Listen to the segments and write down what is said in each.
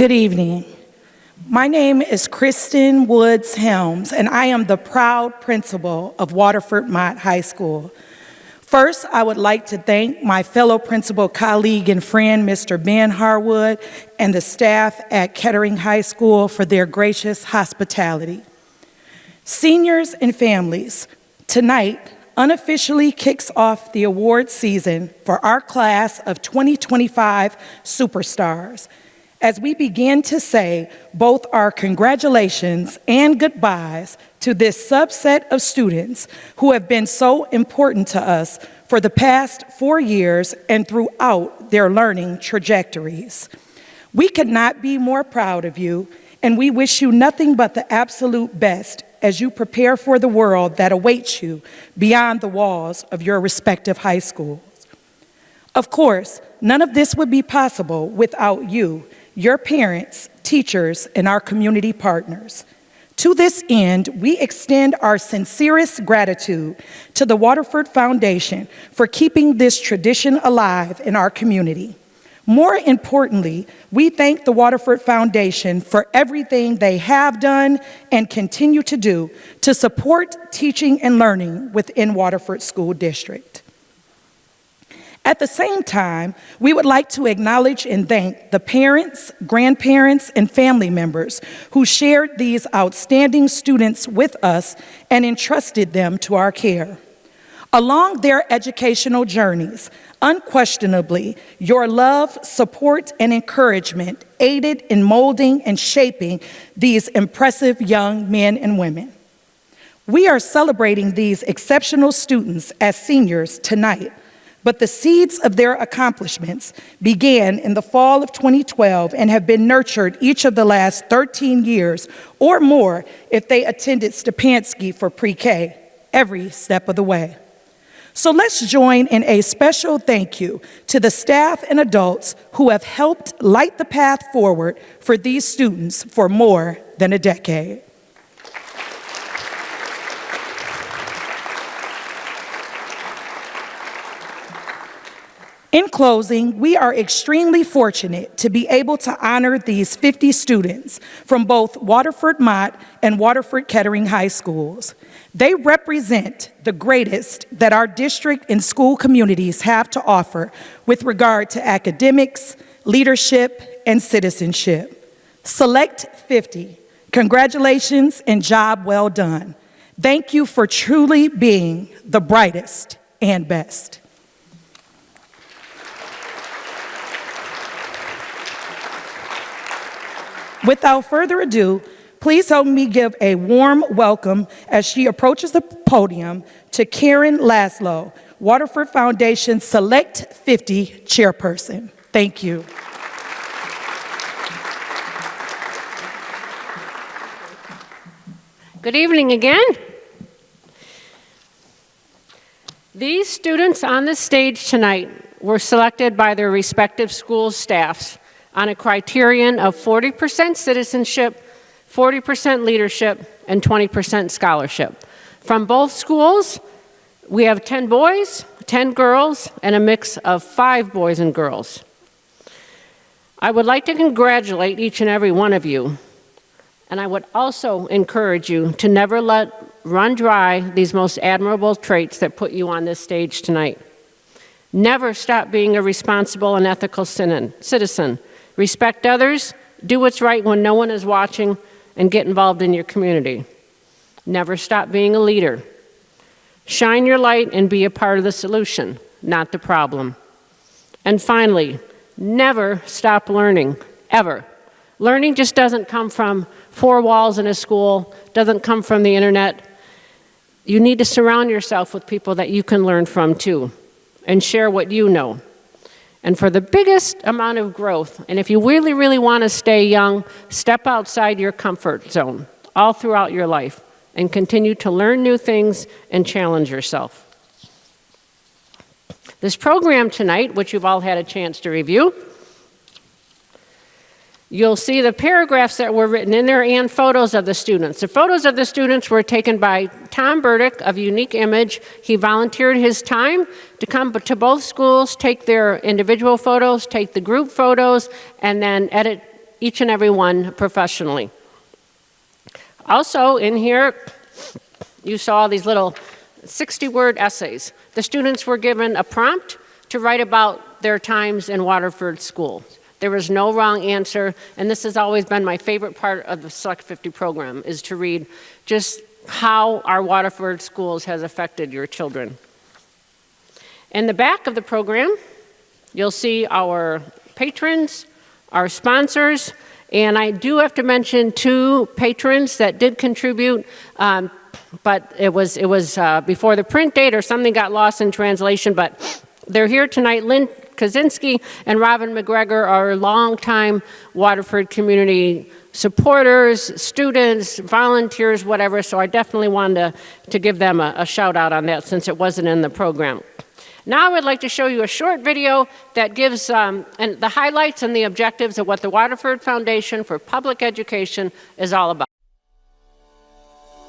Good evening. My name is Kristen Woods Helms, and I am the proud principal of Waterford Mott High School. First, I would like to thank my fellow principal colleague and friend, Mr. Ben Harwood, and the staff at Kettering High School for their gracious hospitality. Seniors and families, tonight unofficially kicks off the award season for our class of 2025 superstars, as we begin to say both our congratulations and goodbyes to this subset of students who have been so important to us for the past 4 years and throughout their learning trajectories. We could not be more proud of you, and we wish you nothing but the absolute best as you prepare for the world that awaits you beyond the walls of your respective high schools. Of course, none of this would be possible without you, your parents, teachers, and our community partners. To this end, we extend our sincerest gratitude to the Waterford Foundation for keeping this tradition alive in our community. More importantly, we thank the Waterford Foundation for everything they have done and continue to do to support teaching and learning within Waterford School District. At the same time, we would like to acknowledge and thank the parents, grandparents, and family members who shared these outstanding students with us and entrusted them to our care. Along their educational journeys, unquestionably, your love, support, and encouragement aided in molding and shaping these impressive young men and women. We are celebrating these exceptional students as seniors tonight, but the seeds of their accomplishments began in the fall of 2012 and have been nurtured each of the last 13 years or more if they attended Stepanski for pre-K every step of the way. So let's join in a special thank you to the staff and adults who have helped light the path forward for these students for more than a decade. In closing, we are extremely fortunate to be able to honor these 50 students from both Waterford Mott and Waterford Kettering High Schools. They represent the greatest that our district and school communities have to offer with regard to academics, leadership, and citizenship. Select 50. Congratulations and job well done. Thank you for truly being the brightest and best. Without further ado, please help me give a warm welcome as she approaches the podium to Karen Laszlo, Waterford Foundation Select 50 Chairperson. Thank you. Good evening again. These students on the stage tonight were selected by their respective school staffs on a criterion of 40% citizenship, 40% leadership, and 20% scholarship. From both schools, we have 10 boys, 10 girls, and a mix of 5 boys and girls. I would like to congratulate each and every one of you, and I would also encourage you to never let run dry these most admirable traits that put you on this stage tonight. Never stop being a responsible and ethical citizen. Respect others, do what's right when no one is watching, and get involved in your community. Never stop being a leader. Shine your light and be a part of the solution, not the problem. And finally, never stop learning, ever. Learning just doesn't come from 4 walls in a school, doesn't come from the internet. You need to surround yourself with people that you can learn from too, and share what you know. And for the biggest amount of growth, and if you really, really want to stay young, step outside your comfort zone all throughout your life and continue to learn new things and challenge yourself. This program tonight, which you've all had a chance to review, you'll see the paragraphs that were written in there and photos of the students. The photos of the students were taken by Tom Burdick of Unique Image. He volunteered his time to come to both schools, take their individual photos, take the group photos, and then edit each and every one professionally. Also in here, you saw these little 60-word essays. The students were given a prompt to write about their times in Waterford School. There was no wrong answer, and this has always been my favorite part of the Select 50 program, is to read just how our Waterford schools has affected your children. In the back of the program, you'll see our patrons, our sponsors, and I do have to mention 2 patrons that did contribute, but it was before the print date or something got lost in translation, but they're here tonight. Lynn Kaczynski and Robin McGregor are longtime Waterford community supporters, students, volunteers, whatever, so I definitely wanted to give them a shout out on that since it wasn't in the program. Now I would like to show you a short video that gives the highlights and the objectives of what the Waterford Foundation for Public Education is all about.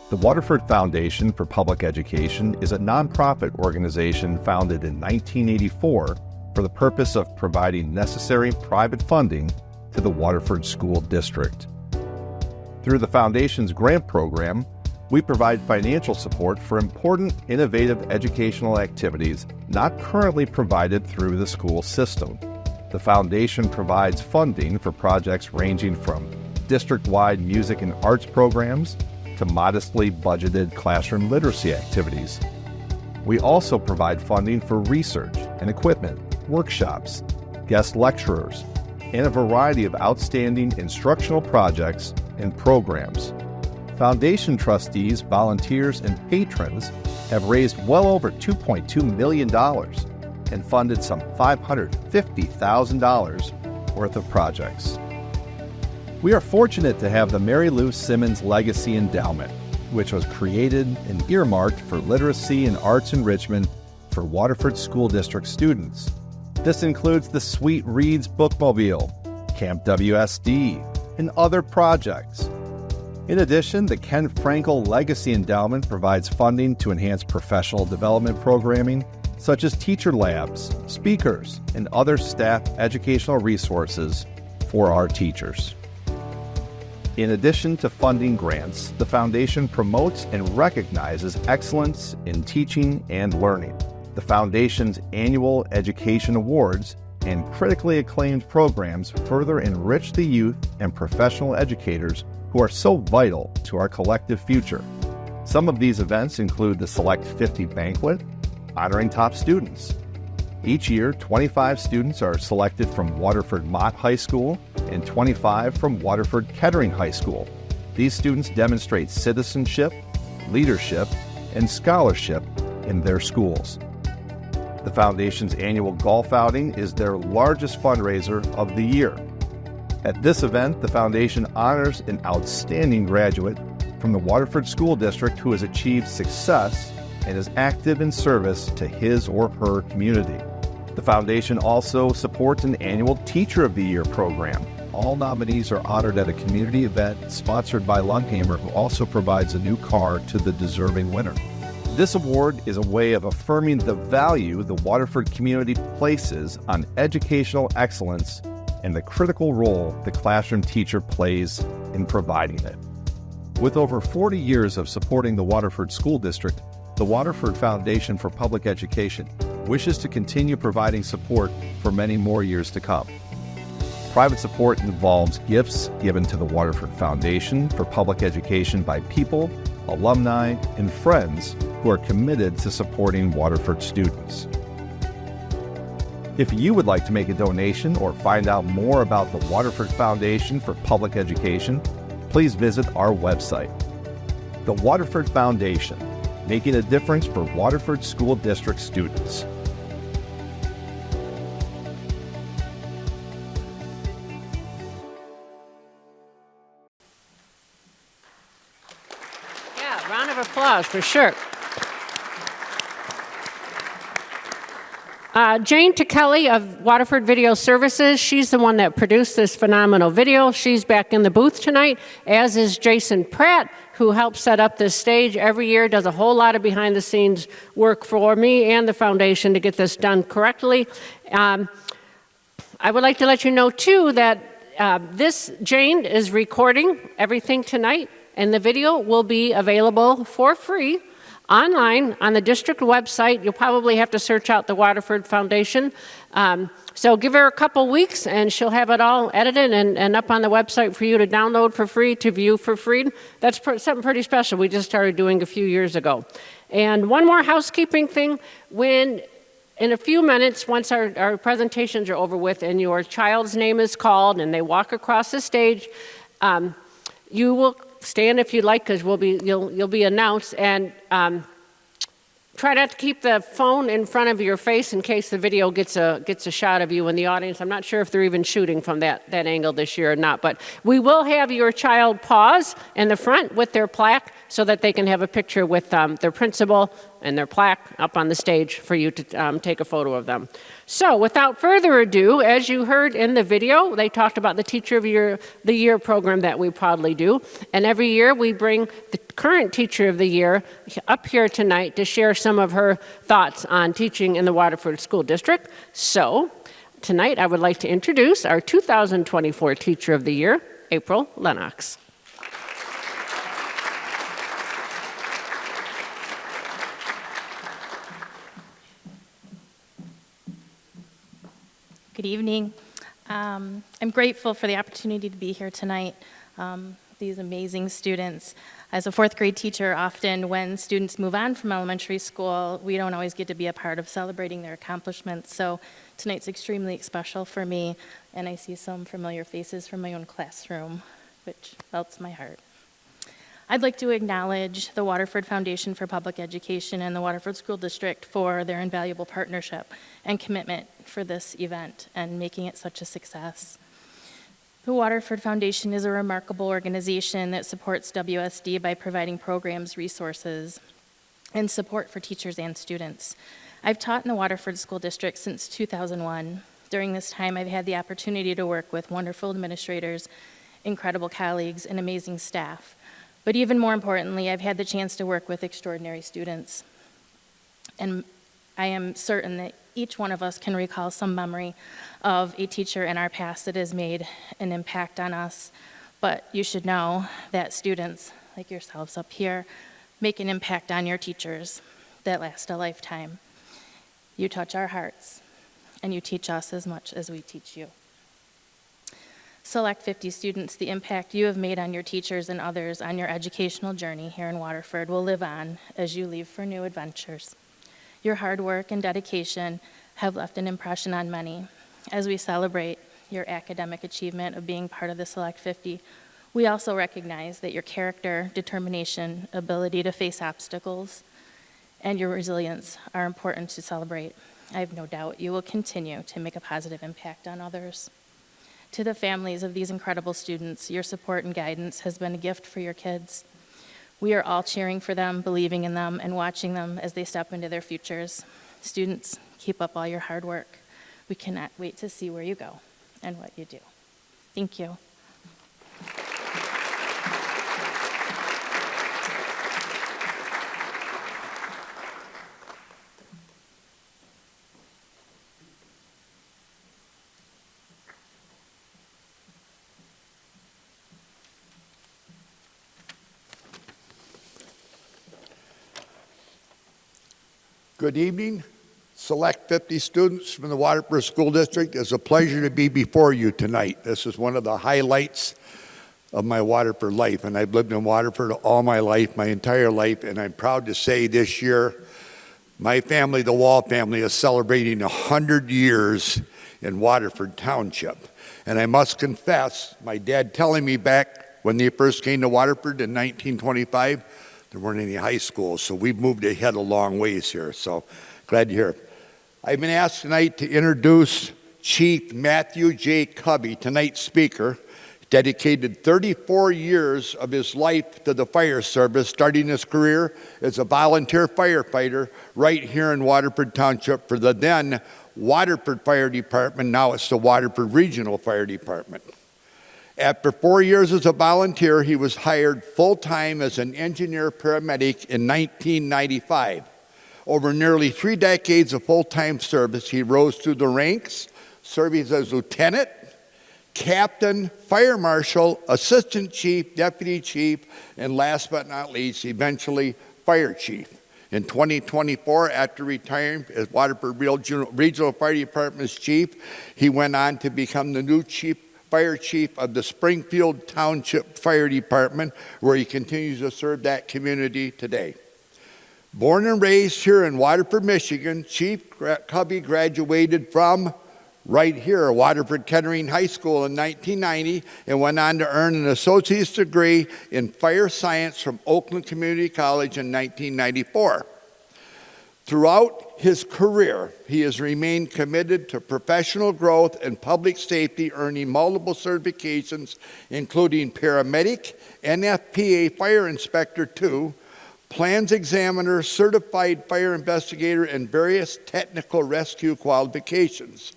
The Waterford Foundation for Public Education is a nonprofit organization founded in 1984 for the purpose of providing necessary private funding to the Waterford School District. Through the Foundation's grant program, we provide financial support for important, innovative educational activities not currently provided through the school system. The Foundation provides funding for projects ranging from district-wide music and arts programs to modestly budgeted classroom literacy activities. We also provide funding for research and equipment, workshops, guest lecturers, and a variety of outstanding instructional projects and programs. Foundation trustees, volunteers, and patrons have raised well over $2.2 million and funded some $550,000 worth of projects. We are fortunate to have the Mary Lou Simmons Legacy Endowment, which was created and earmarked for literacy and arts enrichment for Waterford School District students. This includes the Sweet Reads Bookmobile, Camp WSD, and other projects. In addition, the Ken Frankel Legacy Endowment provides funding to enhance professional development programming, such as teacher labs, speakers, and other staff educational resources for our teachers. In addition to funding grants, the Foundation promotes and recognizes excellence in teaching and learning. The Foundation's annual education awards and critically acclaimed programs further enrich the youth and professional educators who are so vital to our collective future. Some of these events include the Select 50 Banquet, honoring top students. Each year, 25 students are selected from Waterford Mott High School and 25 from Waterford Kettering High School. These students demonstrate citizenship, leadership, and scholarship in their schools. The Foundation's annual golf outing is their largest fundraiser of the year. At this event, the Foundation honors an outstanding graduate from the Waterford School District who has achieved success and is active in service to his or her community. The Foundation also supports an annual Teacher of the Year program. All nominees are honored at a community event sponsored by Lunghammer, who also provides a new car to the deserving winner. This award is a way of affirming the value the Waterford community places on educational excellence and the critical role the classroom teacher plays in providing it. With over 40 years of supporting the Waterford School District, the Waterford Foundation for Public Education wishes to continue providing support for many more years to come. Private support involves gifts given to the Waterford Foundation for Public Education by people, alumni, and friends who are committed to supporting Waterford students. If you would like to make a donation or find out more about the Waterford Foundation for Public Education, please visit our website. The Waterford Foundation, making a difference for Waterford School District students. Yeah, round of applause for sure. Jane Kelly of Waterford Video Services, she's the one that produced this phenomenal video. She's back in the booth tonight, as is Jason Pratt, who helps set up this stage every year, does a whole lot of behind-the-scenes work for me and the foundation to get this done correctly. I would like to let you know, too, that Jane is recording everything tonight, and the video will be available for free online on the district website. You'll probably have to search out the Waterford Foundation. So give her a couple weeks and she'll have it all edited and up on the website for you to download for free, to view for free. That's something pretty special we just started doing a few years ago. And one more housekeeping thing. In a few minutes, once our presentations are over with and your child's name is called and they walk across the stage, you will stand if you'd like, because you'll be announced, and try not to keep the phone in front of your face in case the video gets a shot of you in the audience. I'm not sure if they're even shooting from that angle this year or not, but we will have your child pause in the front with their plaque so that they can have a picture with their principal and their plaque up on the stage for you to take a photo of them. So without further ado, as you heard in the video, they talked about the Teacher of the Year program that we proudly do. And every year we bring the current Teacher of the Year up here tonight to share some of her thoughts on teaching in the Waterford School District. So tonight I would like to introduce our 2024 Teacher of the Year, April Lennox. Good evening. I'm grateful for the opportunity to be here tonight. These amazing students. As a fourth grade teacher, often when students move on from elementary school, we don't always get to be a part of celebrating their accomplishments. So tonight's extremely special for me, and I see some familiar faces from my own classroom, which melts my heart. I'd like to acknowledge the Waterford Foundation for Public Education and the Waterford School District for their invaluable partnership and commitment for this event and making it such a success. The Waterford Foundation is a remarkable organization that supports WSD by providing programs, resources, and support for teachers and students. I've taught in the Waterford School District since 2001. During this time, I've had the opportunity to work with wonderful administrators, incredible colleagues, and amazing staff. But even more importantly, I've had the chance to work with extraordinary students. And I am certain that each one of us can recall some memory of a teacher in our past that has made an impact on us. But you should know that students, like yourselves up here, make an impact on your teachers that last a lifetime. You touch our hearts, and you teach us as much as we teach you. Select 50 students, the impact you have made on your teachers and others on your educational journey here in Waterford will live on as you leave for new adventures. Your hard work and dedication have left an impression on many. As we celebrate your academic achievement of being part of the Select 50, we also recognize that your character, determination, ability to face obstacles, and your resilience are important to celebrate. I have no doubt you will continue to make a positive impact on others. To the families of these incredible students, your support and guidance has been a gift for your kids. We are all cheering for them, believing in them, and watching them as they step into their futures. Students, keep up all your hard work. We cannot wait to see where you go and what you do. Thank you. Good evening. Select 50 students from the Waterford School District. It's a pleasure to be before you tonight. This is one of the highlights of my Waterford life, and I've lived in Waterford all my life, my entire life, and I'm proud to say this year, my family, the Wall family, is celebrating 100 years in Waterford Township. And I must confess, my dad telling me back when they first came to Waterford in 1925, there weren't any high schools, so we've moved ahead a long ways here, so glad to hear it. I've been asked tonight to introduce Chief Matthew J. Cubby, tonight's speaker. Dedicated 34 years of his life to the fire service, starting his career as a volunteer firefighter right here in Waterford Township for the then Waterford Fire Department. Now it's the Waterford Regional Fire Department. After 4 years as a volunteer, he was hired full-time as an engineer paramedic in 1995. Over nearly 3 decades of full-time service, he rose through the ranks, serving as lieutenant, captain, fire marshal, assistant chief, deputy chief, and last but not least, eventually fire chief. In 2024, after retiring as Waterford Regional Fire Department's chief, he went on to become the new fire chief of the Springfield Township Fire Department, where he continues to serve that community today. Born and raised here in Waterford, Michigan, Chief Covey graduated from right here, Waterford Kettering High School in 1990, and went on to earn an associate's degree in fire science from Oakland Community College in 1994. Throughout his career, he has remained committed to professional growth and public safety, earning multiple certifications, including paramedic, NFPA Fire Inspector 2, Plans Examiner, Certified Fire Investigator, and various technical rescue qualifications.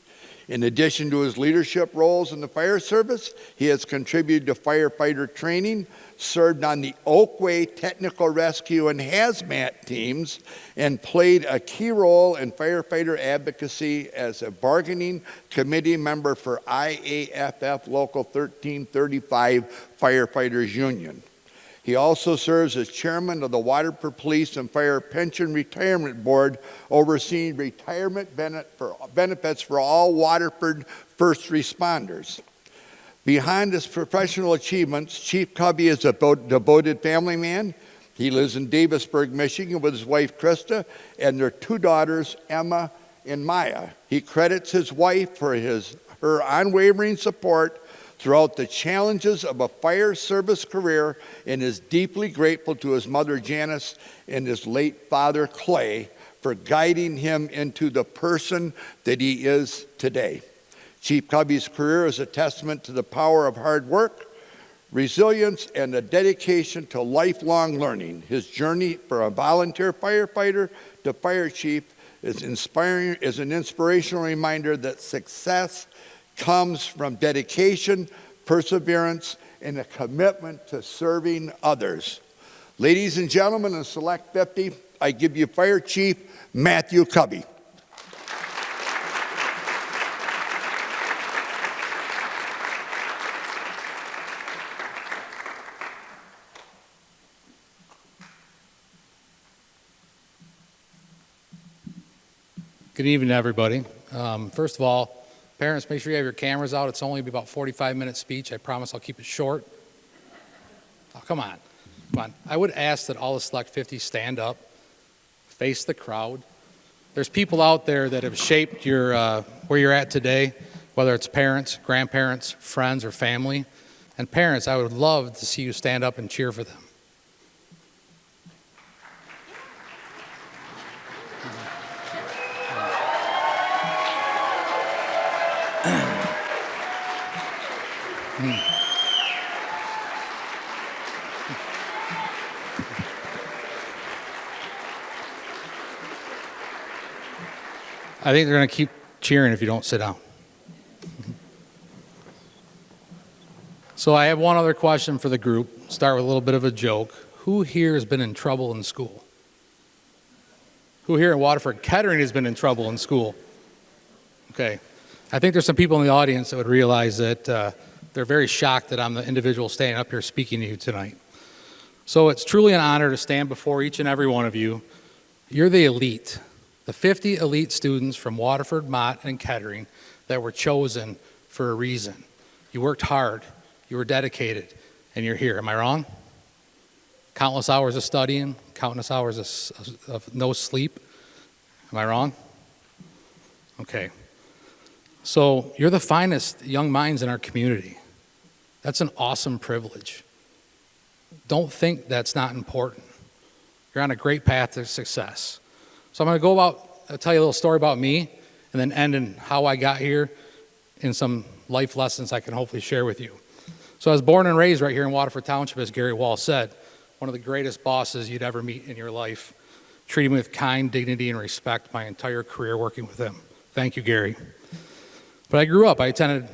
In addition to his leadership roles in the fire service, he has contributed to firefighter training, served on the Oakway Technical Rescue and Hazmat teams, and played a key role in firefighter advocacy as a bargaining committee member for IAFF Local 1335 Firefighters Union. He also serves as chairman of the Waterford Police and Fire Pension Retirement Board, overseeing retirement benefits for all Waterford first responders. Behind his professional achievements, Chief Covey is a devoted family man. He lives in Davisburg, Michigan with his wife, Krista, and their two daughters, Emma and Maya. He credits his wife for her unwavering support throughout the challenges of a fire service career, and is deeply grateful to his mother Janice and his late father Clay for guiding him into the person that he is today. Chief Covey's career is a testament to the power of hard work, resilience, and a dedication to lifelong learning. His journey from a volunteer firefighter to fire chief is an inspirational reminder that success comes from dedication, perseverance, and a commitment to serving others. Ladies and gentlemen, in Select 50, I give you Fire Chief Matthew Covey. Good evening, everybody. First of all, parents, make sure you have your cameras out. It's only about a 45-minute speech. I promise I'll keep it short. Oh, come on. Come on. I would ask that all the Select 50 stand up, face the crowd. There's people out there that have shaped your where you're at today, whether it's parents, grandparents, friends, or family. And parents, I would love to see you stand up and cheer for them. I think they're going to keep cheering if you don't sit down. So I have one other question for the group. Start with a little bit of a joke. Who here has been in trouble in school? Who here in Waterford Kettering has been in trouble in school? Okay. I think there's some people in the audience that would realize that they're very shocked that I'm the individual standing up here speaking to you tonight. So it's truly an honor to stand before each and every one of you. You're the elite. The 50 elite students from Waterford, Mott, and Kettering that were chosen for a reason. You worked hard, you were dedicated, and you're here. Am I wrong? Countless hours of studying, countless hours of no sleep. Am I wrong? Okay. So you're the finest young minds in our community. That's an awesome privilege. Don't think that's not important. You're on a great path to success. So I'm going to tell you a little story about me, and then end in how I got here and some life lessons I can hopefully share with you. So I was born and raised right here in Waterford Township, as Gary Wall said, one of the greatest bosses you'd ever meet in your life. Treated me with kind dignity and respect my entire career working with him. Thank you, Gary. But I grew up. I attended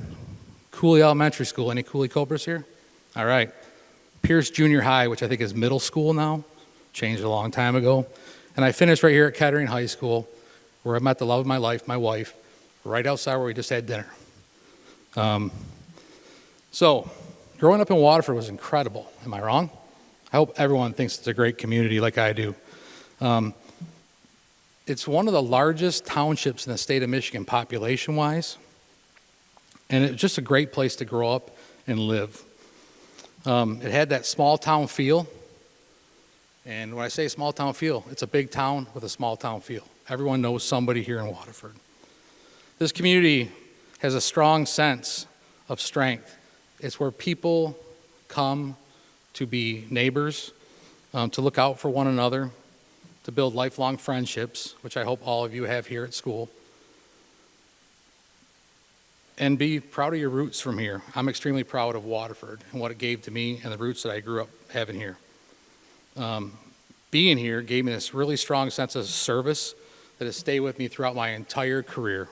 Cooley Elementary School. Any Cooley Cobras here? All right. Pierce Junior High, which I think is middle school now. Changed a long time ago. And I finished right here at Kettering High School, where I met the love of my life, my wife, right outside where we just had dinner. So, growing up in Waterford was incredible. Am I wrong? I hope everyone thinks it's a great community like I do. It's one of the largest townships in the state of Michigan population-wise, and it's just a great place to grow up and live. It had that small town feel, and when I say small town feel, it's a big town with a small town feel. Everyone knows somebody here in Waterford. This community has a strong sense of strength. It's where people come to be neighbors, to look out for one another, to build lifelong friendships, which I hope all of you have here at school, and be proud of your roots from here. I'm extremely proud of Waterford and what it gave to me and the roots that I grew up having here. Being here gave me this really strong sense of service that has stayed with me throughout my entire career.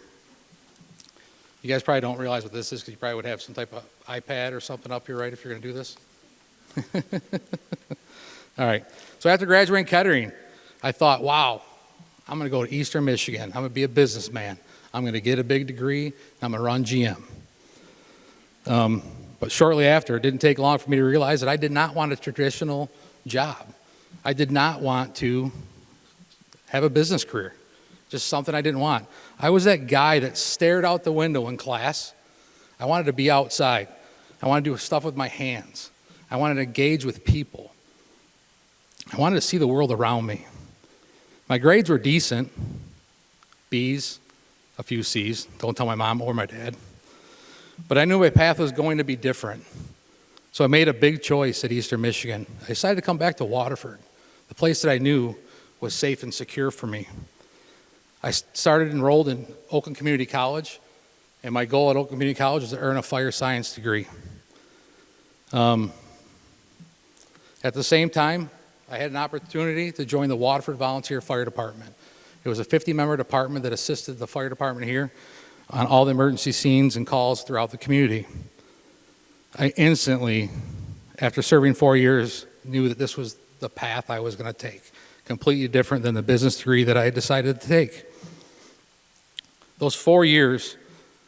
You guys probably don't realize what this is because you probably would have some type of iPad or something up here, right, if you're going to do this? All right. So after graduating Kettering, I thought, wow, I'm going to go to Eastern Michigan. I'm going to be a businessman. I'm going to get a big degree, and I'm going to run GM. But shortly after, it didn't take long for me to realize that I did not want a traditional job. I did not want to have a business career, just something I didn't want. I was that guy that stared out the window in class. I wanted to be outside. I wanted to do stuff with my hands. I wanted to engage with people. I wanted to see the world around me. My grades were decent, B's, a few C's. Don't tell my mom or my dad. But I knew my path was going to be different. So I made a big choice at Eastern Michigan. I decided to come back to Waterford, the place that I knew was safe and secure for me. I started enrolled in Oakland Community College, and my goal at Oakland Community College was to earn a fire science degree. At the same time, I had an opportunity to join the Waterford Volunteer Fire Department. It was a 50-member department that assisted the fire department here on all the emergency scenes and calls throughout the community. I instantly, after serving 4 years, knew that this was the path I was going to take, completely different than the business degree that I had decided to take. Those 4 years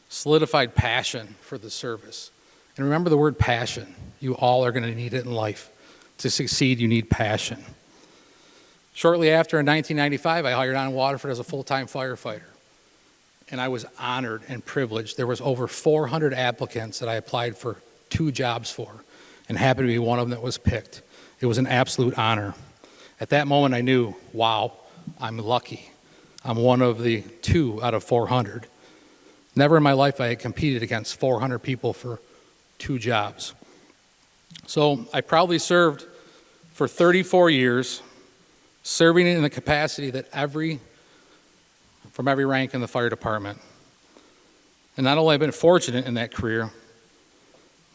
solidified passion for the service. And remember the word passion. You all are going to need it in life. To succeed, you need passion. Shortly after, in 1995, I hired on in Waterford as a full-time firefighter. And I was honored and privileged. There was over 400 applicants that I applied for 2 jobs for, and happened to be one of them that was picked. It was an absolute honor. At that moment, I knew, wow, I'm lucky. I'm one of the 2 out of 400. Never in my life I had competed against 400 people for 2 jobs. So I proudly served for 34 years, serving in the capacity that from every rank in the fire department. And not only have I been fortunate in that career,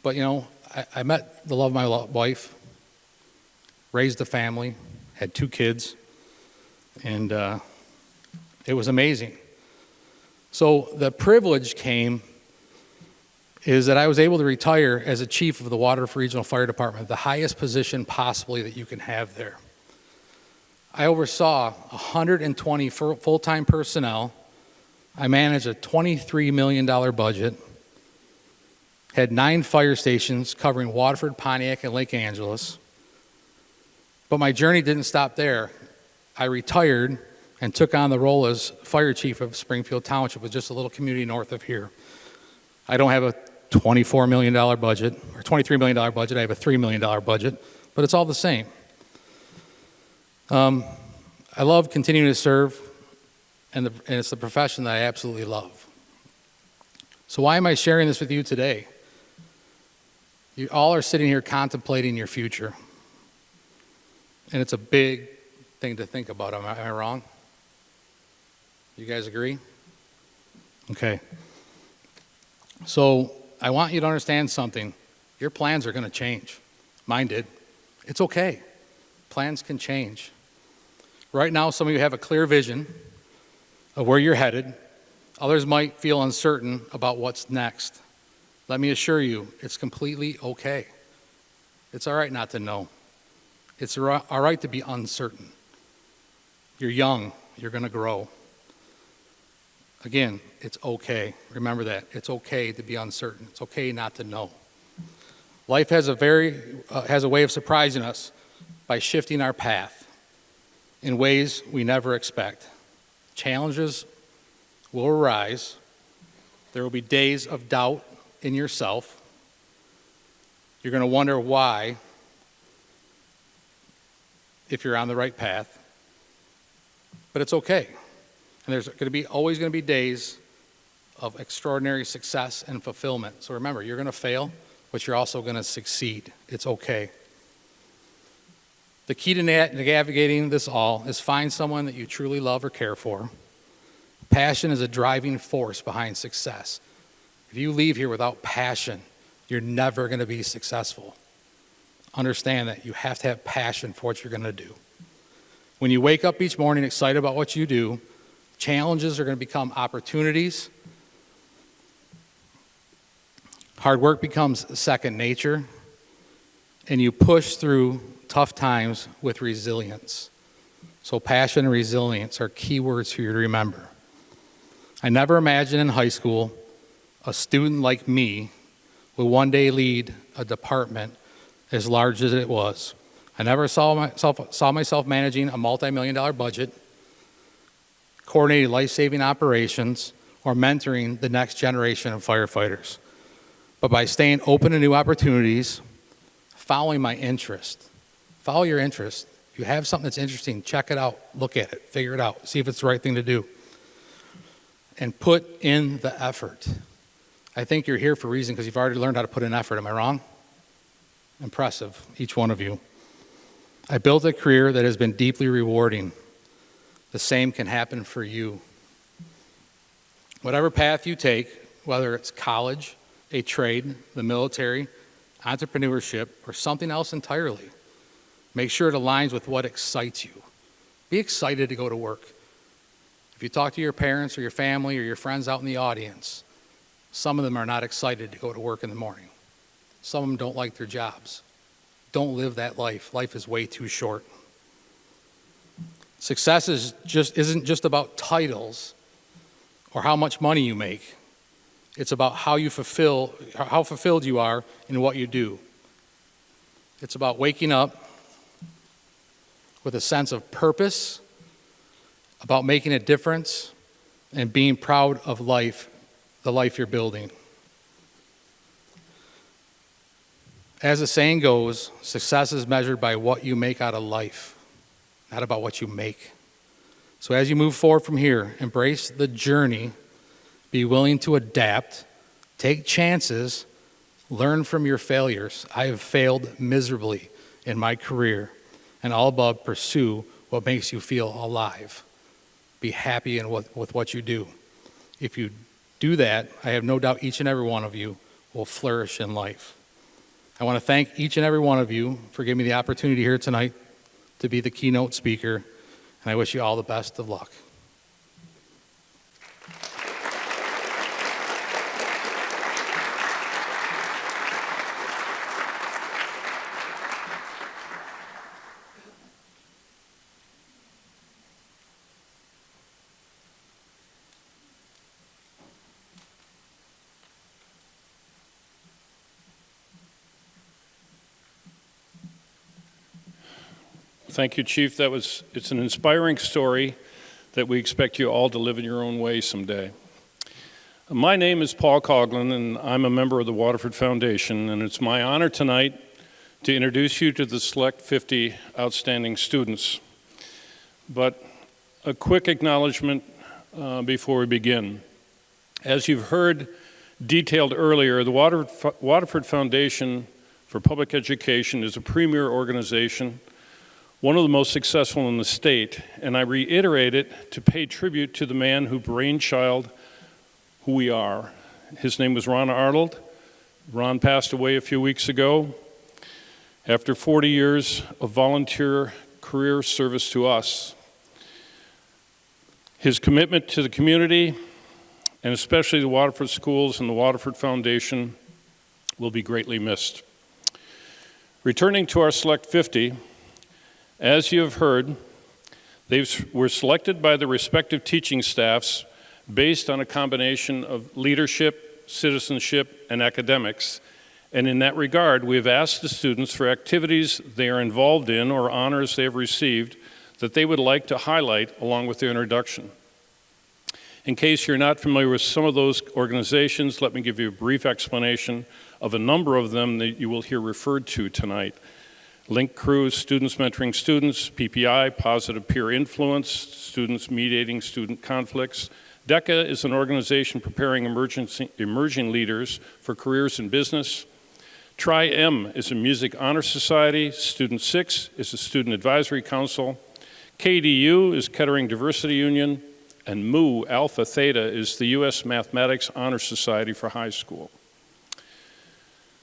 but I met the love of my wife, raised a family, had 2 kids, and it was amazing. So the privilege is that I was able to retire as a chief of the Waterford Regional Fire Department, the highest position possibly that you can have there. I oversaw 120 full-time personnel. I managed a $23 million budget, had 9 fire stations covering Waterford, Pontiac, and Lake Angeles. But my journey didn't stop there. I retired and took on the role as fire chief of Springfield Township, which is just a little community north of here. I don't have a $24 million budget, or $23 million budget. I have a $3 million budget, but it's all the same. I love continuing to serve, and it's the profession that I absolutely love. So why am I sharing this with you today? You all are sitting here contemplating your future, and it's a big thing to think about. Am I wrong? You guys agree? Okay. So I want you to understand something. Your plans are going to change. Mine did. It's okay. Plans can change. Right now, some of you have a clear vision of where you're headed. Others might feel uncertain about what's next. Let me assure you, it's completely okay. It's all right not to know. It's all right to be uncertain. You're young. You're going to grow. Again, it's okay. Remember that. It's okay to be uncertain. It's okay not to know. Life has a way of surprising us by shifting our path in ways we never expect. Challenges will arise. There will be days of doubt in yourself. You're going to wonder why, if you're on the right path. But it's okay. And there's always going to be days of extraordinary success and fulfillment. So remember, you're going to fail, but you're also going to succeed. It's okay. The key to navigating this all is find someone that you truly love or care for. Passion is a driving force behind success. If you leave here without passion, you're never going to be successful. Understand that you have to have passion for what you're going to do. When you wake up each morning excited about what you do, challenges are going to become opportunities. Hard work becomes second nature, and you push through tough times with resilience. So passion and resilience are key words for you to remember. I never imagined in high school a student like me would one day lead a department as large as it was. I never saw myself managing a multi-million-dollar budget, coordinating life-saving operations, or mentoring the next generation of firefighters. But by staying open to new opportunities, following my interest. Follow your interest. If you have something that's interesting, check it out, look at it, figure it out, see if it's the right thing to do. And put in the effort. I think you're here for a reason because you've already learned how to put in effort. Am I wrong? Impressive, each one of you. I built a career that has been deeply rewarding. The same can happen for you. Whatever path you take, whether it's college, a trade, the military, entrepreneurship, or something else entirely, make sure it aligns with what excites you. Be excited to go to work. If you talk to your parents or your family or your friends out in the audience, some of them are not excited to go to work in the morning. Some of them don't like their jobs. Don't live that life. Life is way too short. Success isn't just about titles or how much money you make. It's about how fulfilled you are in what you do. It's about waking up with a sense of purpose, about making a difference, and being proud of life, the life you're building. As the saying goes, success is measured by what you make out of life, not about what you make. So as you move forward from here, embrace the journey, be willing to adapt, take chances, learn from your failures. I have failed miserably in my career, and all above, pursue what makes you feel alive. Be happy with what you do. If you do that, I have no doubt each and every one of you will flourish in life. I want to thank each and every one of you for giving me the opportunity here tonight to be the keynote speaker, and I wish you all the best of luck. Thank you, Chief. It's an inspiring story that we expect you all to live in your own way someday. My name is Paul Coughlin, and I'm a member of the Waterford Foundation, and it's my honor tonight to introduce you to the Select 50 outstanding students. But a quick acknowledgement before we begin. As you've heard detailed earlier, the Waterford Foundation for Public Education is a premier organization, one of the most successful in the state, and I reiterate it to pay tribute to the man who brainchild who we are. His name was Ron Arnold. Ron passed away a few weeks ago after 40 years of volunteer career service to us. His commitment to the community, and especially the Waterford schools and the Waterford Foundation, will be greatly missed. Returning to our Select 50, as you have heard, they were selected by the respective teaching staffs based on a combination of leadership, citizenship, and academics, And in that regard, we have asked the students for activities they are involved in or honors they have received that they would like to highlight along with their introduction. In case you're not familiar with some of those organizations, let me give you a brief explanation of a number of them that you will hear referred to tonight. Link Crew, Students Mentoring Students, PPI, Positive Peer Influence, Students Mediating Student Conflicts. DECA is an organization preparing emerging leaders for careers in business. Tri-M is a music honor society. Student 6 is a student advisory council. KDU is Kettering Diversity Union. And Mu Alpha Theta is the U.S. Mathematics Honor Society for high school.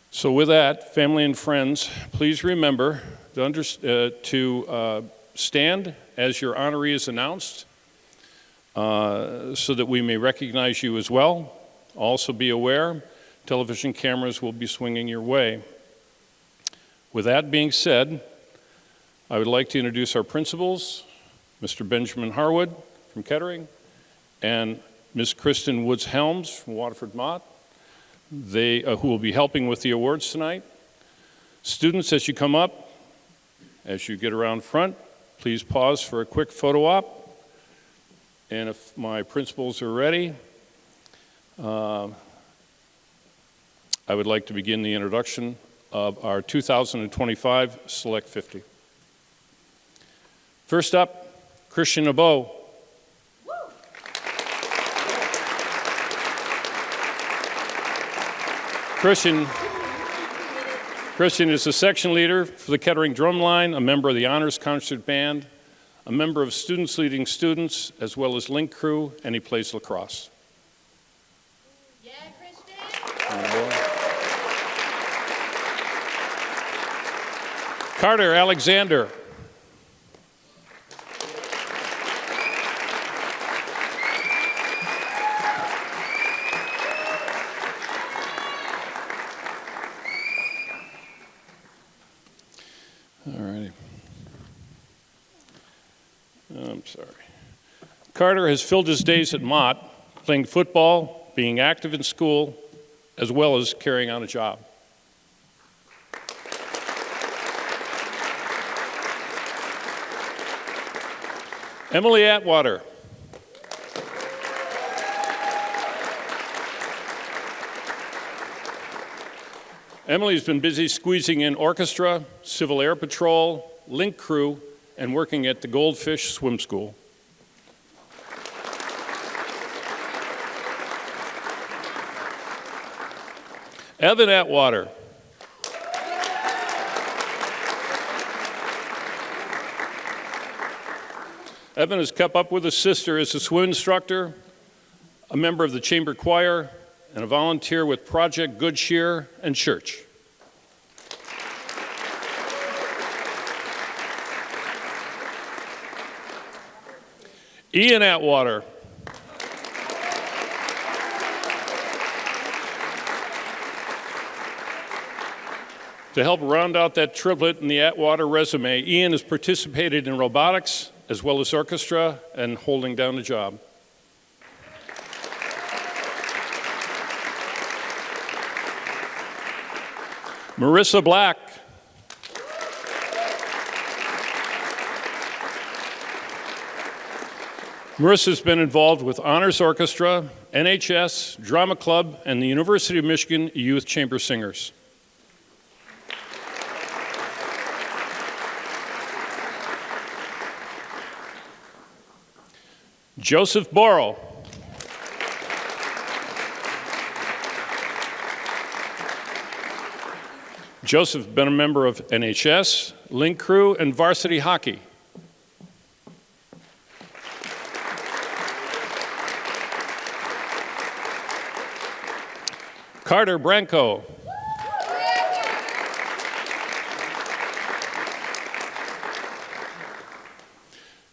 So with that, family and friends, please remember to stand as your honoree is announced so that we may recognize you as well. Also be aware, television cameras will be swinging your way. With that being said, I would like to introduce our principals, Mr. Benjamin Harwood from Kettering, and Ms. Kristen Woods-Helms from Waterford Mott, who will be helping with the awards tonight. Students, as you come up, as you get around front, please pause for a quick photo op. And if my principals are ready, I would like to begin the introduction of our 2025 Select 50. First up, Christian Abo. Christian is a section leader for the Kettering Drumline, a member of the Honors Concert Band, a member of Students Leading Students, as well as Link Crew, and he plays lacrosse. Yeah, Christian! Carter Alexander. Carter has filled his days at Mott playing football, being active in school, as well as carrying on a job. Emily Atwater. Emily's been busy squeezing in orchestra, Civil Air Patrol, Link Crew, and working at the Goldfish Swim School. Evan Atwater. Evan has kept up with his sister as a swim instructor, a member of the chamber choir, and a volunteer with Project Good Cheer and church. Ian Atwater. To help round out that triplet in the Atwater resume, Ian has participated in robotics as well as orchestra and holding down a job. Marissa Black. Marissa's been involved with Honors Orchestra, NHS, Drama Club, and the University of Michigan Youth Chamber Singers. Joseph Borrow. Joseph's been a member of NHS, Link Crew, and varsity hockey. Carter Branco.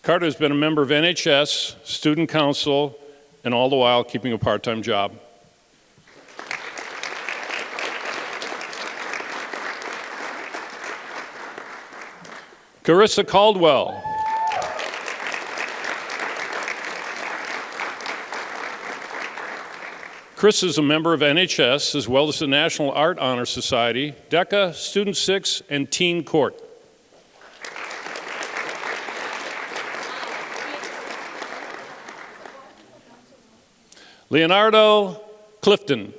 Carter's been a member of NHS, Student Council, and all the while keeping a part-time job. Carissa Caldwell. Chris is a member of NHS as well as the National Art Honor Society, DECA, Student 6, and Teen Court. Leonardo Clifton.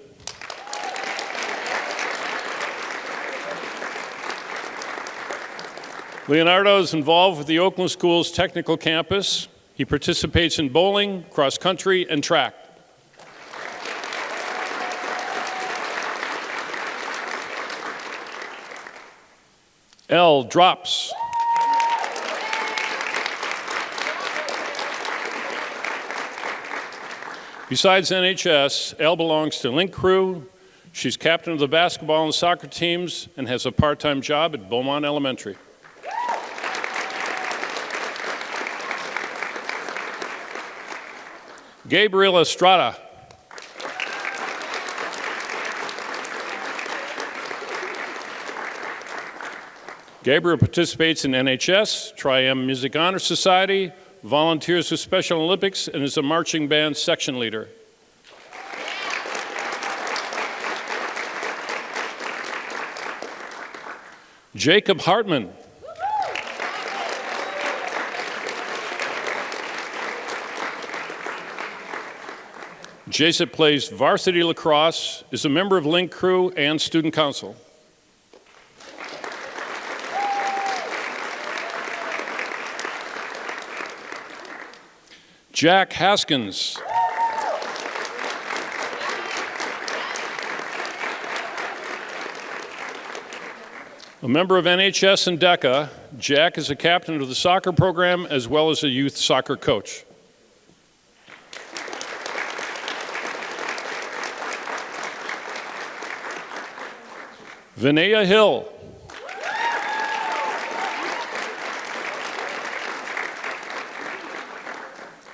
Leonardo is involved with the Oakland Schools Technical Campus. He participates in bowling, cross country, and track. L Drops. Besides NHS, Elle belongs to Link Crew. She's captain of the basketball and soccer teams and has a part-time job at Beaumont Elementary. Gabriel Estrada. Gabriel participates in NHS, Tri-M Music Honor Society, volunteers with Special Olympics, and is a marching band section leader. Jacob Hartman. Jason plays varsity lacrosse, is a member of Link Crew and Student Council. Jack Haskins. A member of NHS and DECA, Jack is a captain of the soccer program as well as a youth soccer coach. Vinaya Hill.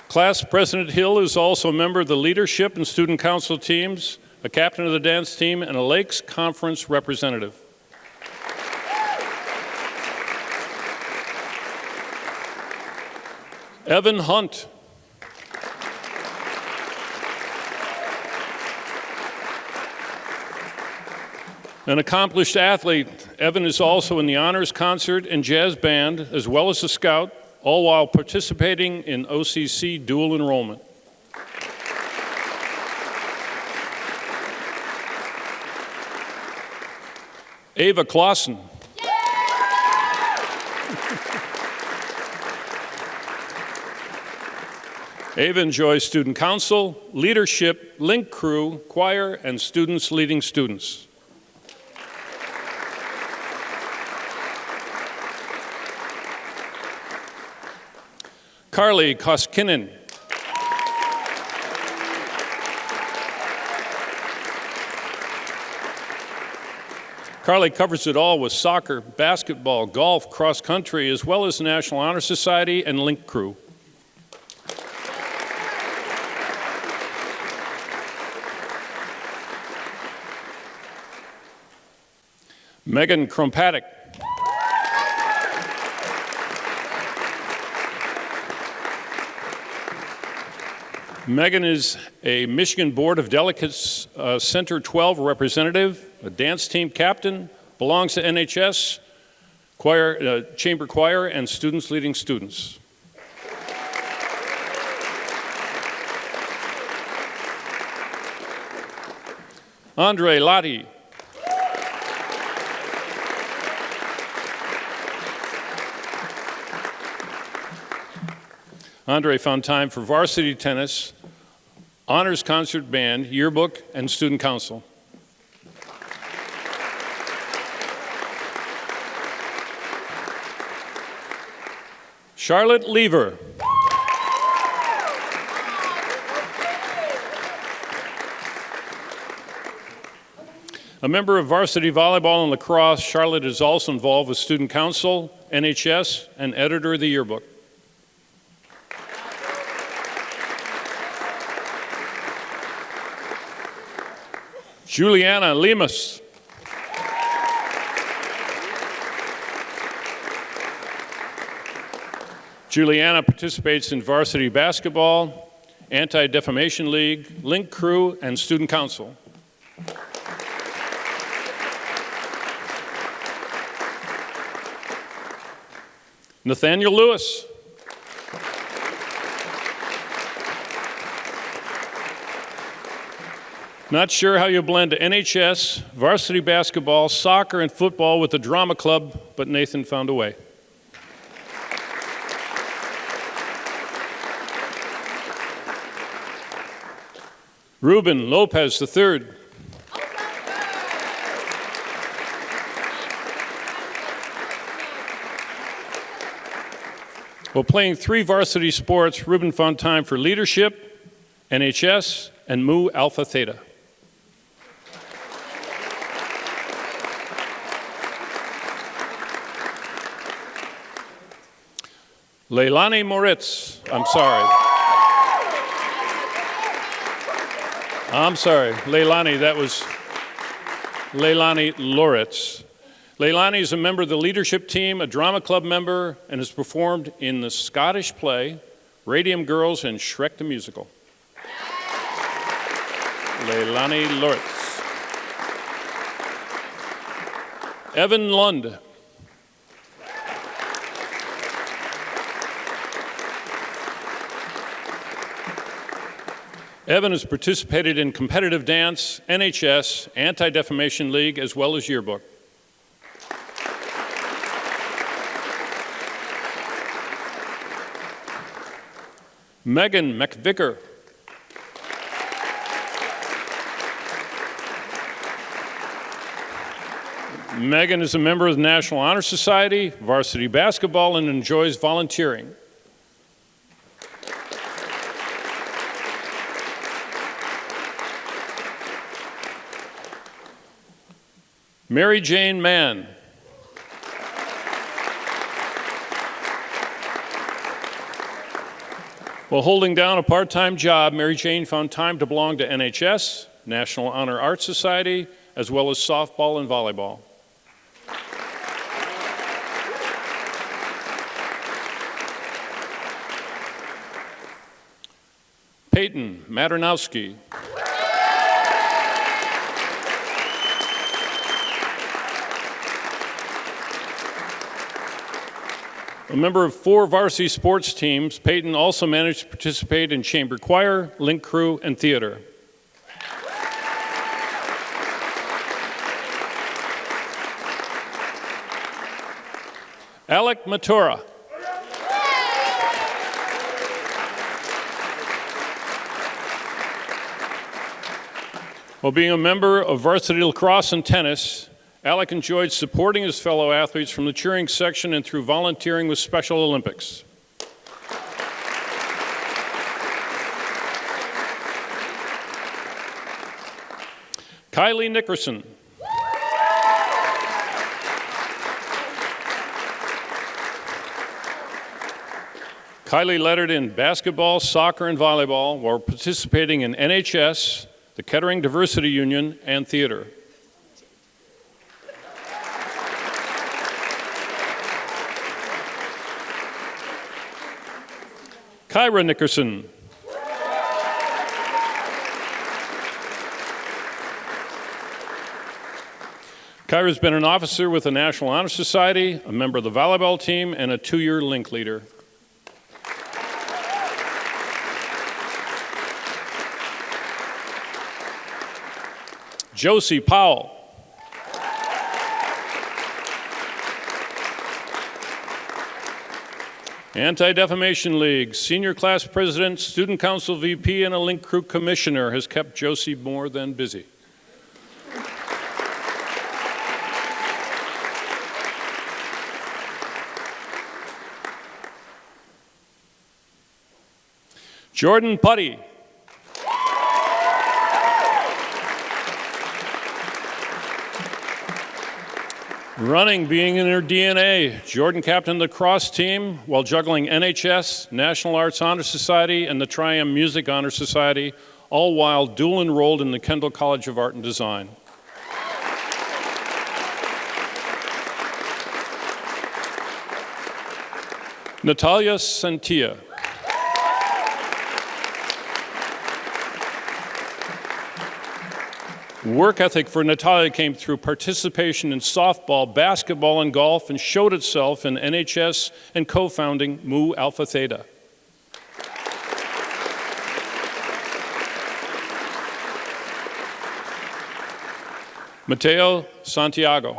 Class President Hill is also a member of the leadership and student council teams, a captain of the dance team, and a Lakes Conference representative. Evan Hunt. An accomplished athlete, Evan is also in the honors concert and jazz band, as well as a scout, all while participating in OCC dual enrollment. Ava Clausen. Ava enjoys student council, leadership, Link Crew, choir, and students leading students. Carly Koskinen. Carly covers it all with soccer, basketball, golf, cross country, as well as the National Honor Society and Link Crew. Megan Krompatic. Megan is a Michigan Board of Delegates Center 12 representative, a dance team captain, belongs to NHS, choir, chamber choir, and students leading students. Andre Lottie. Andre found time for varsity tennis, honors concert band, yearbook, and student council. Charlotte Lever. A member of varsity volleyball and lacrosse, Charlotte is also involved with student council, NHS, and editor of the yearbook. Juliana Lemus. Juliana participates in varsity basketball Anti-Defamation League, Link Crew, and Student Council. Nathaniel Lewis. Not sure how you blend NHS, varsity basketball, soccer, and football with the drama club, but Nathan found a way. Ruben Lopez III. While playing 3 varsity sports, Ruben found time for leadership, NHS, and Mu Alpha Theta. Leilani Moritz, Leilani, that was Leilani Loritz. Leilani is a member of the leadership team, a drama club member, and has performed in the Scottish play, Radium Girls, and Shrek the Musical. Leilani Loritz. Evan Lund. Evan has participated in competitive dance, NHS, Anti-Defamation League, as well as yearbook. Megan McVicker. Megan is a member of the National Honor Society, varsity basketball, and enjoys volunteering. Mary Jane Mann. While holding down a part-time job, Mary Jane found time to belong to NHS, National Honor Art Society, as well as softball and volleyball. Peyton Maternowski. A member of 4 varsity sports teams, Peyton also managed to participate in chamber choir, Link Crew, and theater. Alec Matura. While being a member of varsity lacrosse and tennis, Alec enjoyed supporting his fellow athletes from the cheering section and through volunteering with Special Olympics. Kylie Nickerson. Kylie lettered in basketball, soccer, and volleyball while participating in NHS, the Kettering Diversity Union, and theater. Kyra Nickerson. Kyra's been an officer with the National Honor Society, a member of the volleyball team, and a 2-year Link leader. Josie Powell. Anti-Defamation League, Senior Class President, Student Council VP, and a Link Crew Commissioner has kept Josie more than busy. Jordan Putty. Running being in her DNA, Jordan captained the cross team while juggling NHS, National Arts Honor Society, and the Triumph Music Honor Society, all while dual enrolled in the Kendall College of Art and Design. Natalia Santia. Work ethic for Natalia came through participation in softball, basketball, and golf, and showed itself in NHS and co-founding Mu Alpha Theta. Mateo Santiago.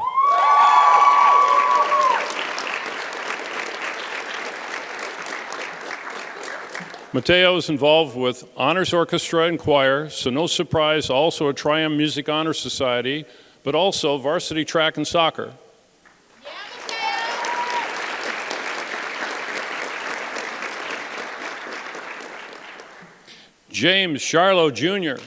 Mateo is involved with Honors Orchestra and Choir, so no surprise, also a Triumph Music Honor Society, but also varsity track and soccer. James Charlo Jr.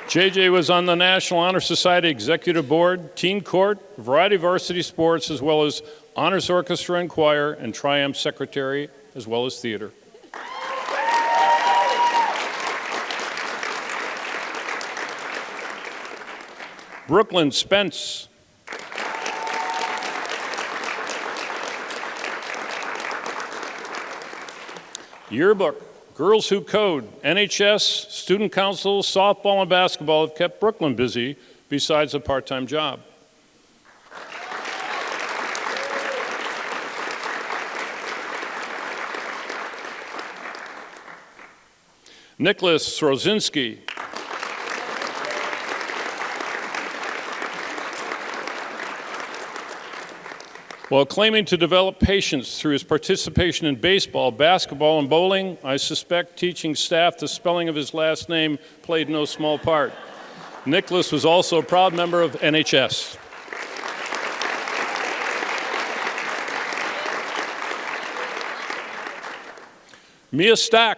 JJ was on the National Honor Society Executive Board, Teen Court, a variety of varsity sports, as well as Honors Orchestra and Choir, and Triumph Secretary, as well as theater. Brooklyn Spence. Yearbook. Girls Who Code, NHS, Student Council, softball, and basketball have kept Brooklyn busy besides a part-time job. Nicholas Srozinski. While claiming to develop patience through his participation in baseball, basketball, and bowling, I suspect teaching staff the spelling of his last name played no small part. Nicholas was also a proud member of NHS. Mia Stack.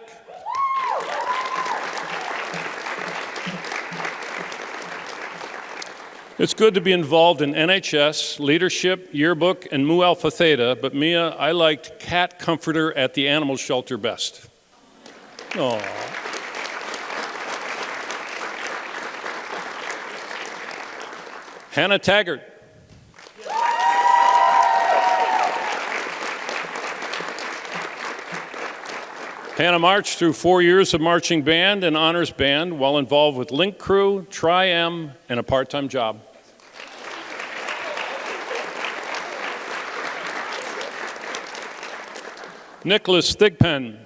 It's good to be involved in NHS, leadership, yearbook, and Mu Alpha Theta, but Mia, I liked cat comforter at the animal shelter best. Aww. Hannah Taggart. Hannah marched through 4 years of marching band and honors band while involved with Link Crew, Tri-M, and a part-time job. Nicholas Thigpen.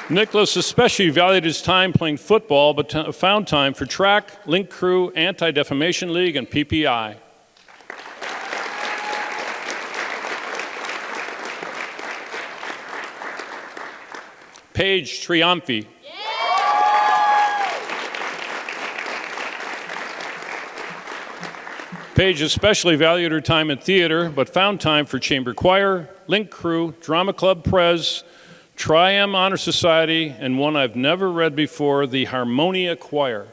Nicholas especially valued his time playing football, but found time for track, Link Crew, Anti-Defamation League, and PPI. Paige Triumphi. Paige especially valued her time in theater, but found time for chamber choir, Link Crew, Drama Club Prez, Tri-M Honor Society, and one I've never read before, the Harmonia Choir.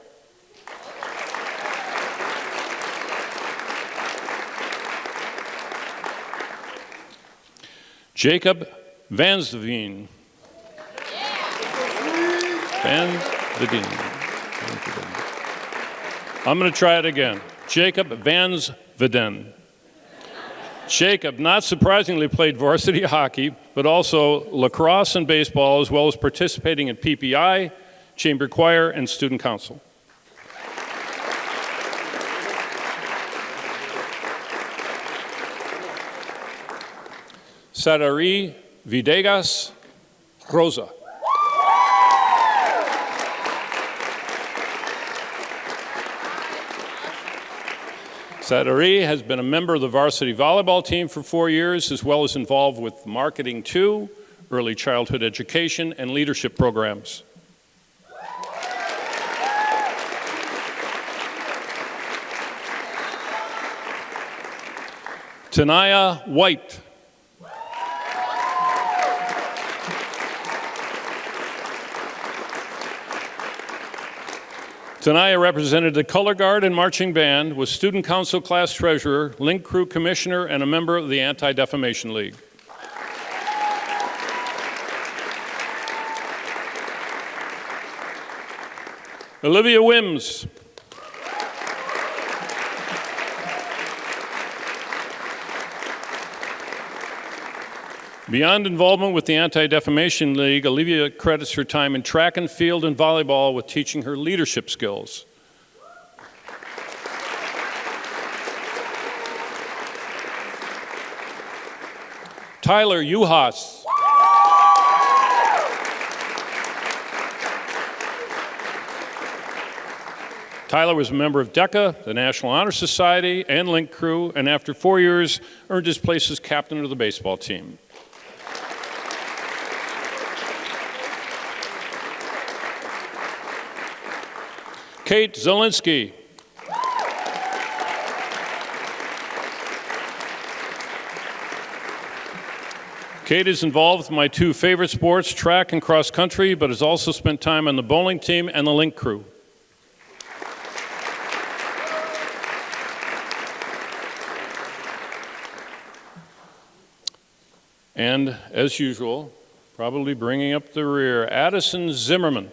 Jacob Vansveen. I'm going to try it again. Jacob Vansveden. Jacob, not surprisingly, played varsity hockey, but also lacrosse and baseball, as well as participating in PPI, chamber choir, and student council. Sadari Videgas Rosa. Sadari has been a member of the varsity volleyball team for 4 years, as well as involved with Marketing 2, early childhood education, and leadership programs. Tanaya White. Tanaya represented the color guard and marching band, was student council class treasurer, Link Crew commissioner, and a member of the Anti-Defamation League. Olivia Wims. Beyond involvement with the Anti-Defamation League, Olivia credits her time in track and field and volleyball with teaching her leadership skills. Tyler Uhas. Tyler was a member of DECA, the National Honor Society, and Link Crew, and after 4 years, earned his place as captain of the baseball team. Kate Zielinski. Kate is involved with my two favorite sports, track and cross country, but has also spent time on the bowling team and the Link Crew. And as usual, probably bringing up the rear, Addison Zimmerman.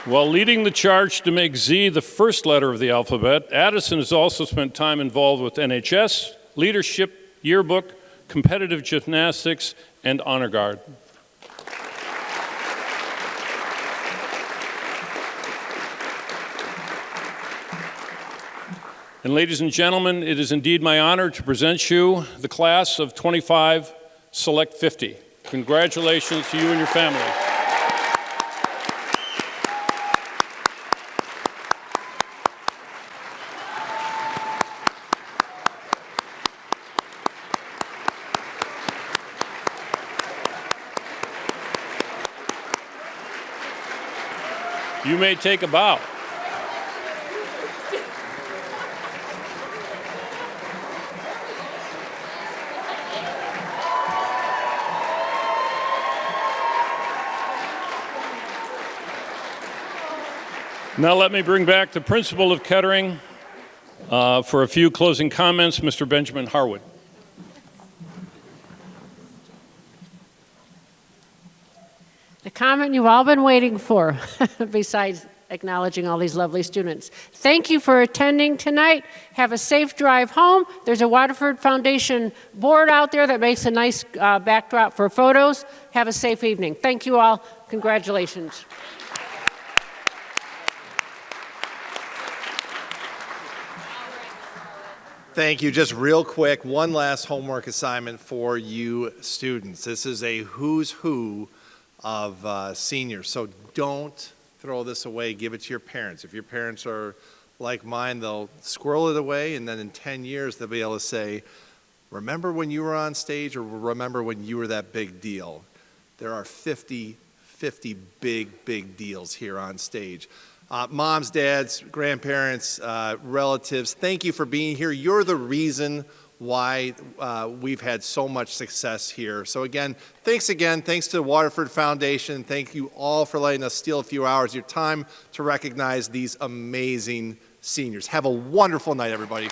While leading the charge to make Z the first letter of the alphabet, Addison has also spent time involved with NHS, leadership, yearbook, competitive gymnastics, and honor guard. And ladies and gentlemen, it is indeed my honor to present you the class of 25 Select 50. Congratulations to you and your family. You may take a bow. Now let me bring back the principal of Kettering for a few closing comments, Mr. Benjamin Harwood. The comment you've all been waiting for, besides acknowledging all these lovely students. Thank you for attending tonight. Have a safe drive home. There's a Waterford Foundation board out there that makes a nice backdrop for photos. Have a safe evening. Thank you all. Congratulations. Thank you. Just real quick, one last homework assignment for you students. This is a who's who of seniors, so don't throw this away. Give it to your parents. If your parents are like mine, they'll squirrel it away, and then in 10 years they'll be able to say, remember when you were on stage, or remember when you were that big deal? There are 50 big deals here on stage. Moms, dads, grandparents, relatives, thank you for being here. You're the reason why we've had so much success here. So again, thanks to the Waterford Foundation. Thank you all for letting us steal a few hours of your time to recognize these amazing seniors. Have a wonderful night, everybody.